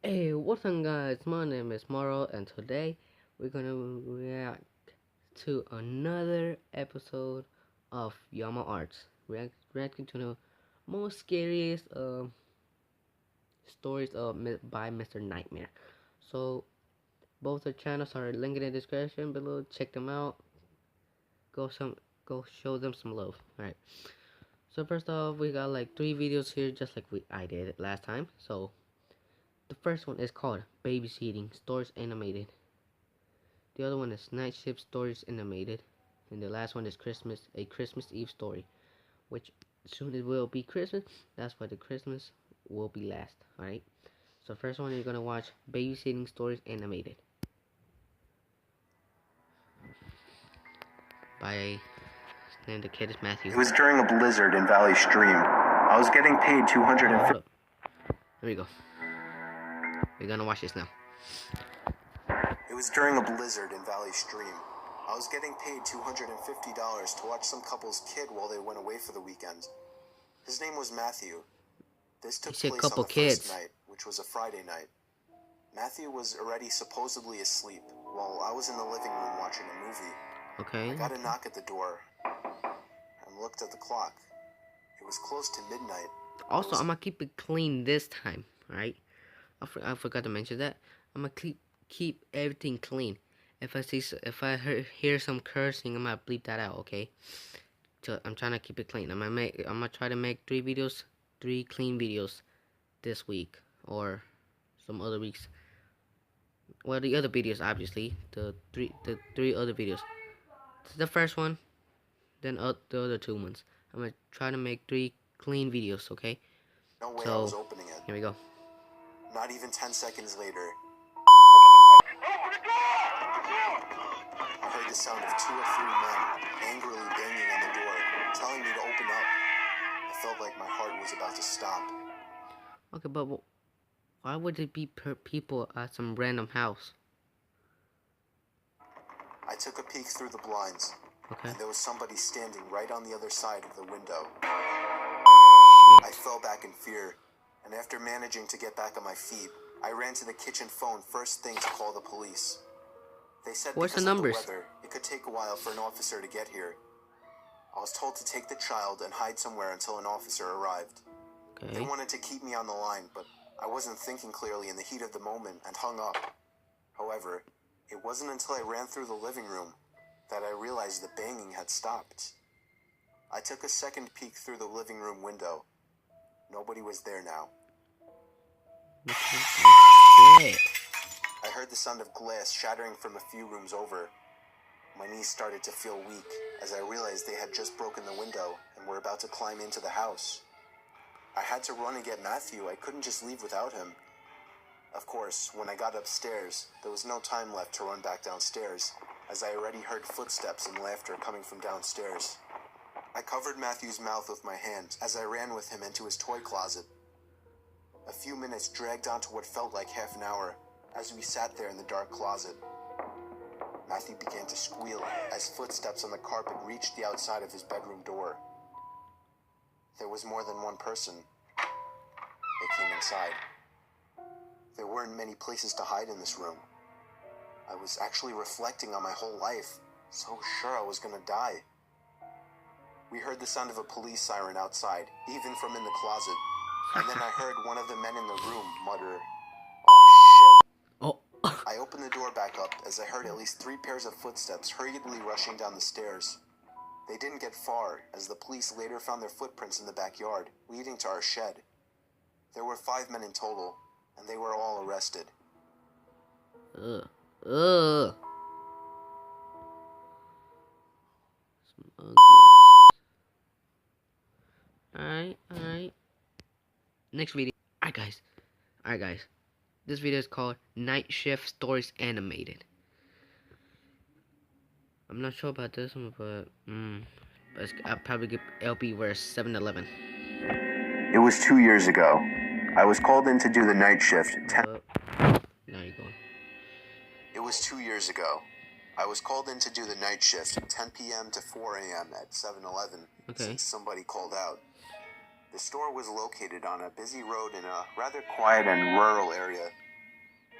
Hey, what's up, guys? My name is Maro, and today we're gonna react to another episode of Llama Arts. Reacting to the most scariest stories by Mr. Nightmare. So both the channels are linked in the description below. Check them out. Go show them some love. All right. So first off, we got like 3 videos here, just like I did last time. So the first one is called Babysitting Stories Animated. The other one is Night Shift Stories Animated. And the last one is a Christmas Eve story. Which soon it will be Christmas. That's why the Christmas will be last. Alright? So first one you're gonna watch Babysitting Stories Animated. By name the kid is Matthew. It was during a blizzard in Valley Stream. I was getting paid $250. There we go. We're gonna watch this now. It was during a blizzard in Valley Stream. I was getting paid $250 to watch some couple's kid while they went away for the weekend. His name was Matthew. This took place on the first night, which was a Friday night. Matthew was already supposedly asleep while I was in the living room watching a movie. Okay. I got a knock at the door and looked at the clock. It was close to midnight. Also, I'm gonna keep it clean this time, right? I forgot to mention that. I'm gonna keep everything clean. If I hear some cursing, I'm gonna bleep that out, okay? So I'm trying to keep it clean. I'm gonna try to make 3 clean videos this week or some other weeks. Well, the other videos, obviously, the three other videos. This is the first one, then the other 2 ones. I'm gonna try to make 3 clean videos, okay? No way I was opening it. Here we go. Not even 10 seconds later, I heard the sound of 2 or 3 men angrily banging on the door, telling me to open up. I felt like my heart was about to stop. Okay, but why would it be people at some random house? I took a peek through the blinds, Okay. and there was somebody standing right on the other side of the window. Shit. I fell back in fear, and after managing to get back on my feet, I ran to the kitchen phone first thing to call the police. They said Where's because the of numbers? the weather, it could take a while for an officer to get here. I was told to take the child and hide somewhere until an officer arrived. Okay. They wanted to keep me on the line, but I wasn't thinking clearly in the heat of the moment and hung up. However, it wasn't until I ran through the living room that I realized the banging had stopped. I took a second peek through the living room window. Nobody was there now. Shit. I heard the sound of glass shattering from a few rooms over. My knees started to feel weak as I realized they had just broken the window and were about to climb into the house. I had to run and get Matthew. I couldn't just leave without him. Of course, when I got upstairs, there was no time left to run back downstairs, as I already heard footsteps and laughter coming from downstairs. I covered Matthew's mouth with my hand as I ran with him into his toy closet. A few minutes dragged on to what felt like half an hour as we sat there in the dark closet. Matthew began to squeal as footsteps on the carpet reached the outside of his bedroom door. There was more than one person. They came inside. There weren't many places to hide in this room. I was actually reflecting on my whole life, so sure I was gonna die. We heard the sound of a police siren outside, even from in the closet. And then I heard one of the men in the room mutter, "Oh shit." Oh. I opened the door back up as I heard at least 3 pairs of footsteps hurriedly rushing down the stairs. They didn't get far, as the police later found their footprints in the backyard, leading to our shed. There were 5 men in total, and they were all arrested. Some ugly ass. Alright. Next video. Alright guys. This video is called Night Shift Stories Animated. I'm not sure about this one, but I'll probably get LP verse 7-11. It was 2 years ago. I was called in to do the night shift. Now you're going. It was 2 years ago. I was called in to do the night shift, 10 p.m. to 4 a.m. at 7-Eleven, since somebody called out. The store was located on a busy road in a rather quiet and rural area.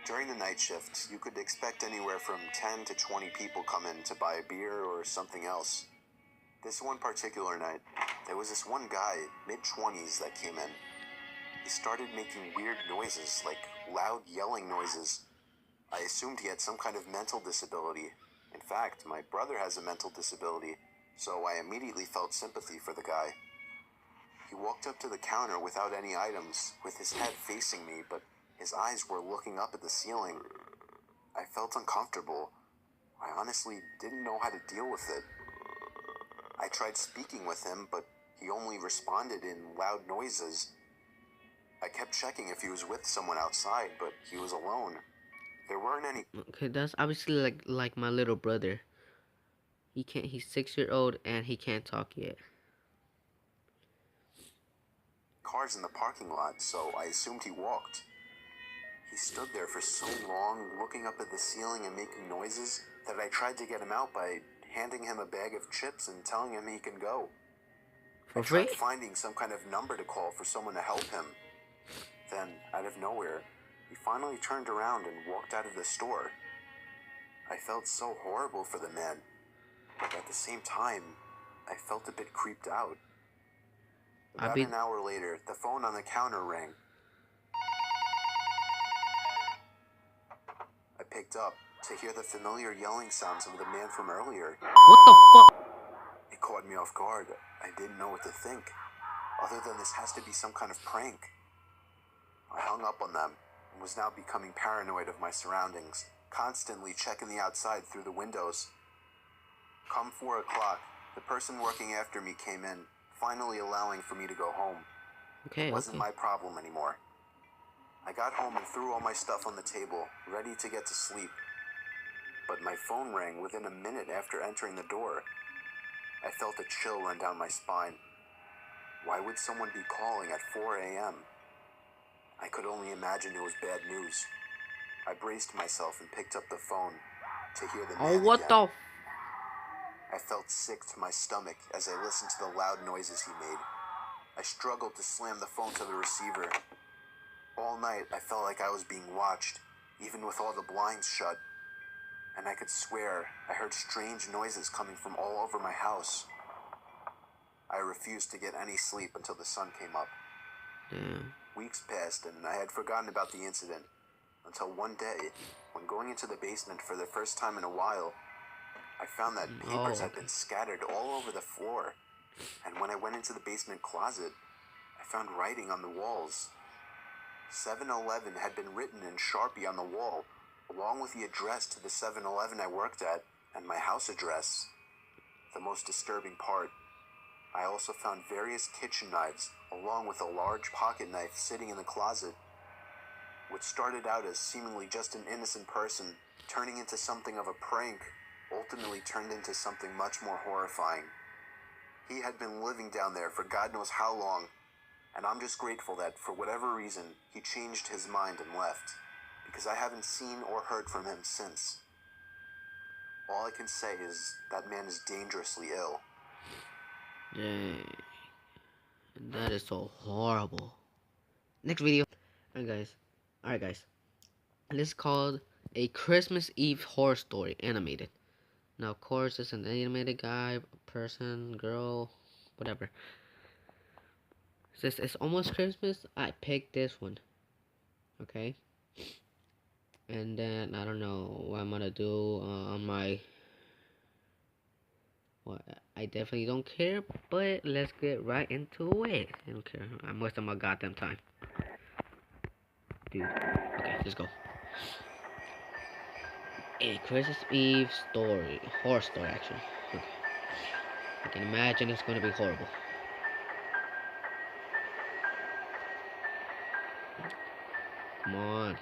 During the night shift, you could expect anywhere from 10 to 20 people come in to buy a beer or something else. This one particular night, there was this one guy, mid-20s, that came in. He started making weird noises, like loud yelling noises. I assumed he had some kind of mental disability. In fact, my brother has a mental disability, so I immediately felt sympathy for the guy. He walked up to the counter without any items, with his head facing me, but his eyes were looking up at the ceiling. I felt uncomfortable. I honestly didn't know how to deal with it. I tried speaking with him, but he only responded in loud noises. I kept checking if he was with someone outside, but he was alone. There weren't any Okay, that's obviously like my little brother. He's 6 years old and he can't talk yet. cars in the parking lot, so I assumed he walked. He stood there for so long, looking up at the ceiling and making noises, that I tried to get him out by handing him a bag of chips and telling him he can go. For I free? tried finding some kind of number to call for someone to help him. Then, out of nowhere, he finally turned around and walked out of the store. I felt so horrible for the man, but at the same time, I felt a bit creeped out. About an hour later, the phone on the counter rang. I picked up to hear the familiar yelling sounds of the man from earlier. What the fuck? It caught me off guard. I didn't know what to think, other than this has to be some kind of prank. I hung up on them and was now becoming paranoid of my surroundings, constantly checking the outside through the windows. Come 4 o'clock, the person working after me came in, finally allowing for me to go home. It wasn't my problem anymore. I got home and threw all my stuff on the table, ready to get to sleep. But my phone rang within a minute after entering the door. I felt a chill run down my spine. Why would someone be calling at 4 a.m.? I could only imagine it was bad news. I braced myself and picked up the phone to hear the man again. I felt sick to my stomach as I listened to the loud noises he made. I struggled to slam the phone to the receiver. All night, I felt like I was being watched, even with all the blinds shut. And I could swear I heard strange noises coming from all over my house. I refused to get any sleep until the sun came up. Weeks passed, and I had forgotten about the incident, until one day, when going into the basement for the first time in a while, I found that papers had been scattered all over the floor. And when I went into the basement closet, I found writing on the walls. 7-Eleven had been written in Sharpie on the wall, along with the address to the 7-Eleven I worked at and my house address. The most disturbing part, I also found various kitchen knives, along with a large pocket knife sitting in the closet. What started out as seemingly just an innocent person turning into something of a prank ultimately turned into something much more horrifying. He had been living down there for God knows how long, and I'm just grateful that, for whatever reason, he changed his mind and left, because I haven't seen or heard from him since. All I can say is that man is dangerously ill. Dang. That is so horrible. Next video. Alright guys. This is called A Christmas Eve Horror Story Animated. Now of course it's an animated guy, person, girl, whatever. Since it's almost Christmas, I picked this one. Okay? And then I don't know what I'm gonna do on my... Well, I definitely don't care, but let's get right into it. I don't care. I'm wasting my goddamn time. Dude. Okay, let's go. A Christmas Eve story. Horror story, actually. Okay. I can imagine it's gonna be horrible. Come on.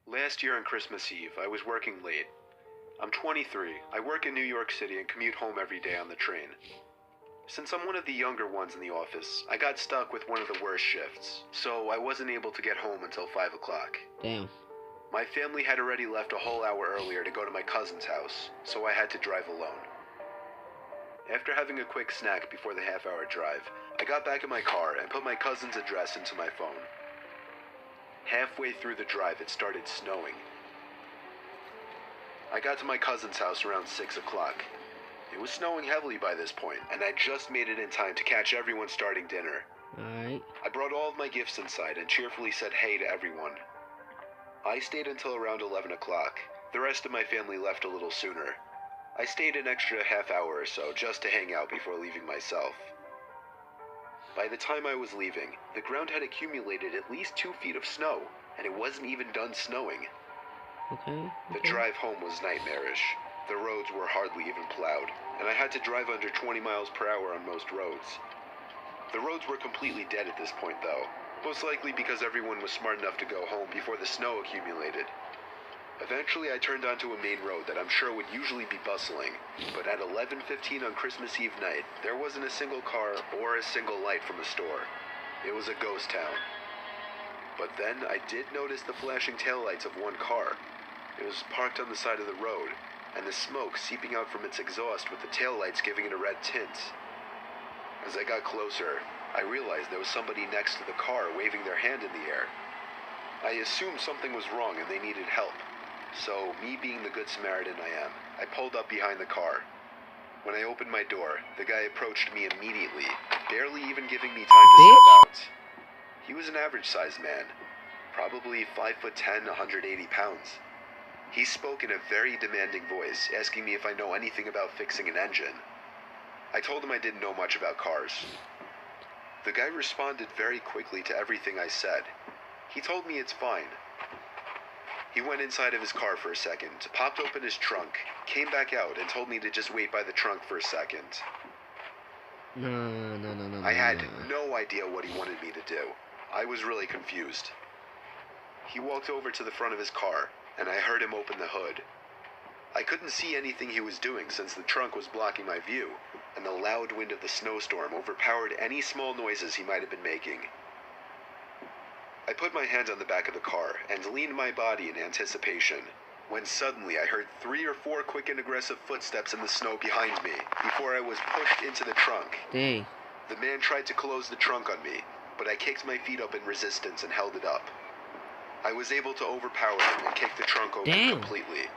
Last year on Christmas Eve, I was working late. I'm 23. I work in New York City and commute home every day on the train. Since I'm one of the younger ones in the office, I got stuck with one of the worst shifts, so I wasn't able to get home until 5 o'clock. Damn. My family had already left a whole hour earlier to go to my cousin's house, so I had to drive alone. After having a quick snack before the half-hour drive, I got back in my car and put my cousin's address into my phone. Halfway through the drive, it started snowing. I got to my cousin's house around 6 o'clock. It was snowing heavily by this point, and I just made it in time to catch everyone starting dinner. Alright. I brought all of my gifts inside and cheerfully said hey to everyone. I stayed until around 11 o'clock. The rest of my family left a little sooner. I stayed an extra half hour or so just to hang out before leaving myself. By the time I was leaving, the ground had accumulated at least 2 feet of snow, and it wasn't even done snowing. Okay. The drive home was nightmarish. The roads were hardly even plowed, and I had to drive under 20 miles per hour on most roads. The roads were completely dead at this point though, most likely because everyone was smart enough to go home before the snow accumulated. Eventually I turned onto a main road that I'm sure would usually be bustling, but at 11:15 on Christmas Eve night, there wasn't a single car or a single light from a store. It was a ghost town. But then I did notice the flashing taillights of one car. It was parked on the side of the road, and the smoke seeping out from its exhaust with the taillights giving it a red tint. As I got closer, I realized there was somebody next to the car waving their hand in the air. I assumed something was wrong and they needed help. So, me being the good Samaritan I am, I pulled up behind the car. When I opened my door, the guy approached me immediately, barely even giving me time to step out. He was an average-sized man, probably 5'10", 180 pounds. He spoke in a very demanding voice, asking me if I know anything about fixing an engine. I told him I didn't know much about cars. The guy responded very quickly to everything I said. He told me it's fine. He went inside of his car for a second, popped open his trunk, came back out, and told me to just wait by the trunk for a second. No. I had no idea what he wanted me to do. I was really confused. He walked over to the front of his car, and I heard him open the hood. I couldn't see anything he was doing since the trunk was blocking my view, and the loud wind of the snowstorm overpowered any small noises he might have been making. I put my hand on the back of the car and leaned my body in anticipation, when suddenly I heard 3 or 4 quick and aggressive footsteps in the snow behind me before I was pushed into the trunk. Dang. The man tried to close the trunk on me, but I kicked my feet up in resistance and held it up. I was able to overpower him and kick the trunk open completely.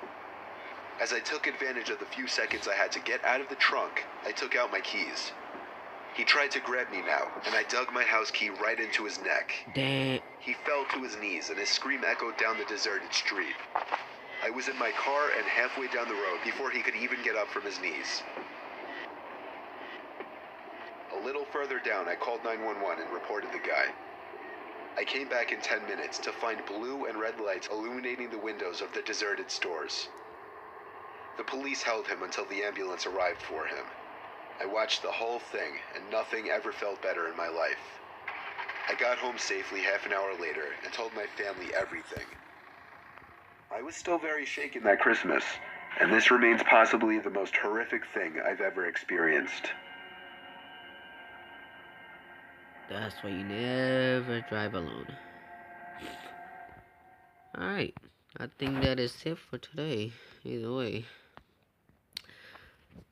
As I took advantage of the few seconds I had to get out of the trunk, I took out my keys. He tried to grab me now, and I dug my house key right into his neck. Damn. He fell to his knees, and his scream echoed down the deserted street. I was in my car and halfway down the road before he could even get up from his knees. A little further down, I called 911 and reported the guy. I came back in 10 minutes to find blue and red lights illuminating the windows of the deserted stores. The police held him until the ambulance arrived for him. I watched the whole thing, and nothing ever felt better in my life. I got home safely half an hour later and told my family everything. I was still very shaken that Christmas, and this remains possibly the most horrific thing I've ever experienced. That's why you never drive alone. Alright. I think that is it for today. Either way.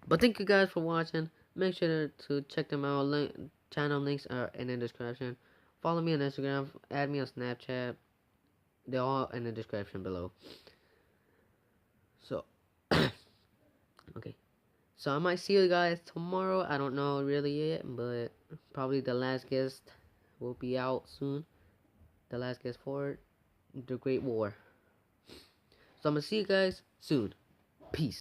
But thank you guys for watching. Make sure to check them out. Channel links are in the description. Follow me on Instagram. Add me on Snapchat. They're all in the description below. So, okay. So I might see you guys tomorrow. I don't know really yet, but probably the last guest will be out soon. The last guest for the Great War. So I'm gonna see you guys soon. Peace.